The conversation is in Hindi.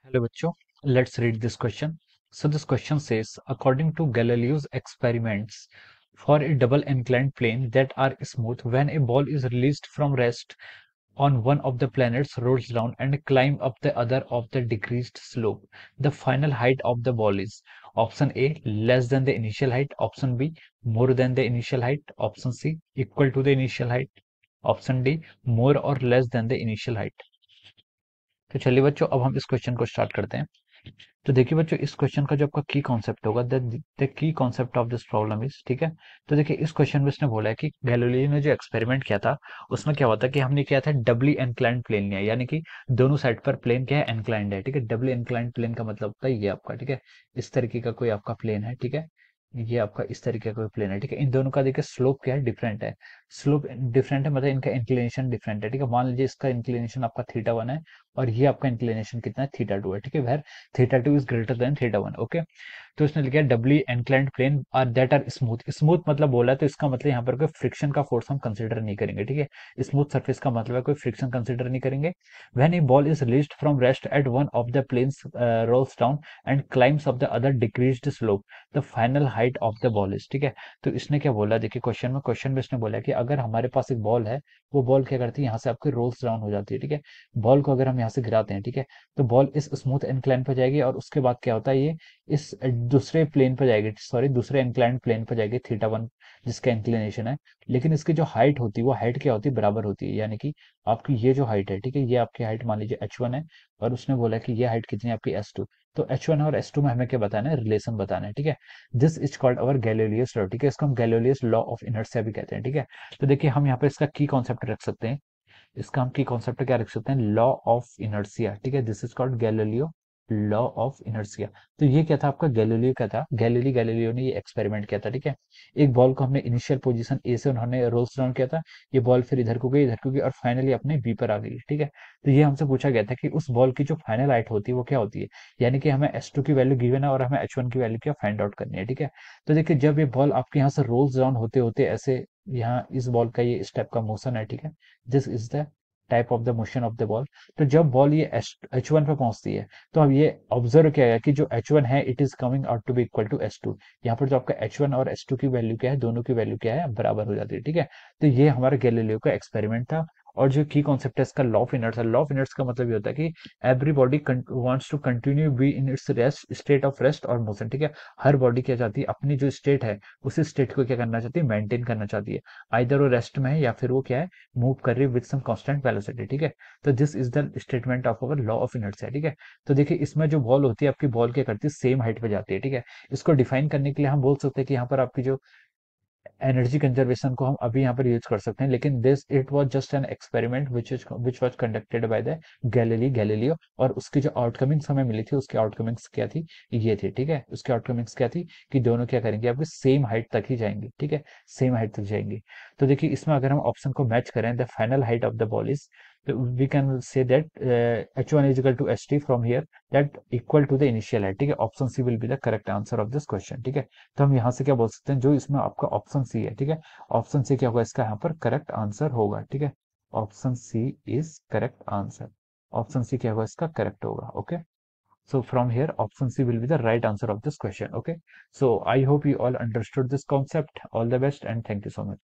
Hello, bachcho. Let's read this question. So this question says, according to Galileo's experiments, for a double inclined plane that are smooth, when a ball is released from rest on one of the planets, rolls down and climb up the other of the decreased slope, the final height of the ball is option A less than the initial height, option B more than the initial height, option C equal to the initial height, option D more or less than the initial height. तो चलिए बच्चों, अब हम इस क्वेश्चन को स्टार्ट करते हैं। तो देखिए बच्चों, इस क्वेश्चन का जो आपका की कॉन्सेप्ट होगा, the key concept of this problem is, ठीक है। तो देखिए इस क्वेश्चन में इसने बोला है कि गैलीलियो ने जो एक्सपेरिमेंट किया था उसमें क्या हुआ था कि हमने किया था डबली इंक्लाइंड प्लेन लिया, यानी कि दोनों साइड पर प्लेन क्या है, इंक्लाइंड है, ठीक है। डबली इंक्लाइंड प्लेन का मतलब होता है ये आपका, ठीक है, इस तरीके का कोई आपका प्लेन है, ठीक है। ये आपका इस तरीके का कोई प्लेन है, ठीक है। इन दोनों का देखिए स्लोप क्या है, डिफरेंट है। स्लोप डिफरेंट है मतलब इनका इंक्लिनेशन डिफरेंट है, ठीक है। मान लीजिए इसका इंक्लिनेशन आपका थीटा 1 है और ये आपका इंक्लिनेशन कितना है, थीटा 2 है, ठीक है। Where theta 2 is greater than theta 1, okay. तो इसने लिखा है doubly inclined plane are that are smooth. Smooth मतलब बोला है तो इसका मतलब यहाँ पर कोई फ्रिक्शन का फोर्स हम कंसिडर नहीं करेंगे, ठीक है। स्मूथ सरफेस का मतलब है कोई फ्रिक्शन कंसिडर नहीं करेंगे। When a ball is released from rest at one of the planes rolls down and climbs of the other decreased slope, the final height of the ball is, ठीक है। तो इसने क्या बोला, देखिए क्वेश्चन में इसने बोला कि अगर हमारे पास एक बॉल है, वो बॉल क्या करती है, यहाँ से आपकी रोल्स डाउन हो जाती है, ठीक है। बॉल को अगर हम यहाँ से गिराते हैं, ठीक है, तो बॉल इस स्मूथ इंक्लाइन पर जाएगी और उसके बाद क्या होता है, ये इस दूसरे प्लेन पर जाएगी, सॉरी दूसरे इंक्लाइंड प्लेन पर जाएगी, थीटा 1 जिसका इंक्लिनेशन है। लेकिन इसकी जो हाइट होती है वो हाइट क्या होती है, बराबर होती है, यानी कि आपकी ये जो हाइट है, ठीक है, ये आपकी हाइट मान लीजिए h1 है और उसने बोला कि ये हाइट कितनी है आपकी s2। तो h1 और s2 में हमें क्या बताना है, रिलेशन बताना है, ठीक है। This is called our Galileo's law, ठीक है। इसको हम गैलीलियस लॉ ऑफ इनर्शिया भी कहते हैं, ठीक है। तो देखिए हम यहाँ पे इसका की कॉन्सेप्ट रख सकते हैं। इसका हम की कॉन्सेप्ट क्या रख सकते हैं, लॉ ऑफ इनर्शिया, ठीक है। This is called Galileo law of inertia. तो ये क्या था आपका, गैलीलियो का था, गैलीलियो ने ये एक्सपेरिमेंट किया था, ठीक है। एक बॉल को हमने इनिशियल पोजीशन ए से उन्होंने रोल्स डाउन किया था, ये बॉल फिर इधर को गई और फाइनली अपने बी पर आ गई, ठीक है। तो ये हमसे पूछा गया था कि उस बॉल की जो फाइनल हाइट होती है वो क्या होती है, यानी कि हमें s2 की वैल्यू गिवन है और हमें h1 की वैल्यू क्या फाइंड आउट करनी है, ठीक है। तो देखिए जब ये बॉल आपके यहाँ से रोल्स डाउन होते होते ऐसे, यहाँ इस बॉल का ये स्टेप का मोशन है, ठीक है। This is the type of the motion of the ball. तो जब बॉल ये h1 पे पहुंचती है, तो अब ये ऑब्जर्व किया गया कि जो h1 है it is coming out to be equal to s2। यहाँ पर जो आपका h1 और s2 की वैल्यू क्या है, दोनों की वैल्यू क्या है, बराबर हो जाती है, ठीक है। तो ये हमारा गैलीलियो का एक्सपेरिमेंट था। और जो की कॉन्सेप्ट है इसका लॉ ऑफ इनर्ट्स है। लॉ ऑफ इनर्ट्स का मतलब ये होता है कि every body wants to continue be in its rest state of rest और मोशन, ठीक है। हर बॉडी क्या चाहती है, अपनी जो स्टेट है उसी स्टेट को क्या करना चाहती है, मेंटेन करना चाहती है। आइदर वो रेस्ट में है या फिर वो क्या है, मूव कर रही है विद सम कांस्टेंट वेलोसिटी, ठीक है। तो this is the statement of our law of inertia, ठीक है। तो देखिए इसमें जो बॉल होती है आपकी, बॉल क्या करती है, सेम हाइट पे जाती है, ठीक है। इसको डिफाइन करने के लिए हम बोल सकते हैं कि यहाँ पर आपकी जो एनर्जी कंजर्वेशन को हम अभी यहाँ पर यूज कर सकते हैं, लेकिन this it was just an experiment which was conducted by the Galileo. और उसकी जो आउटकमिंग्स हमें मिली थी, उसकी आउटकमिंग्स क्या थी, ये थी, ठीक है। उसकी आउटकमिंग्स क्या थी कि दोनों क्या करेंगे, आपके सेम हाइट तक ही जाएंगे, ठीक है, सेम हाइट तक जाएंगे। तो देखिए इसमें अगर हम ऑप्शन को मैच करें, the final height of the ball is, we can say that h1 is equal to st from here, that equal to the initial height, ठीक है। Option C will be the correct answer of this question, ठीक है। तो हम यहाँ से क्या बोल सकते हैं, जो इसमें आपका ऑप्शन सी है, ठीक है, ऑप्शन सी क्या होगा, इसका यहाँ पर करेक्ट आंसर होगा, ठीक है। Option C is correct answer. Option C क्या होगा, इसका करेक्ट होगा, okay. So from here, option C will be the right answer of this question. Okay. So I hope you all understood this concept. All the best and thank you so much.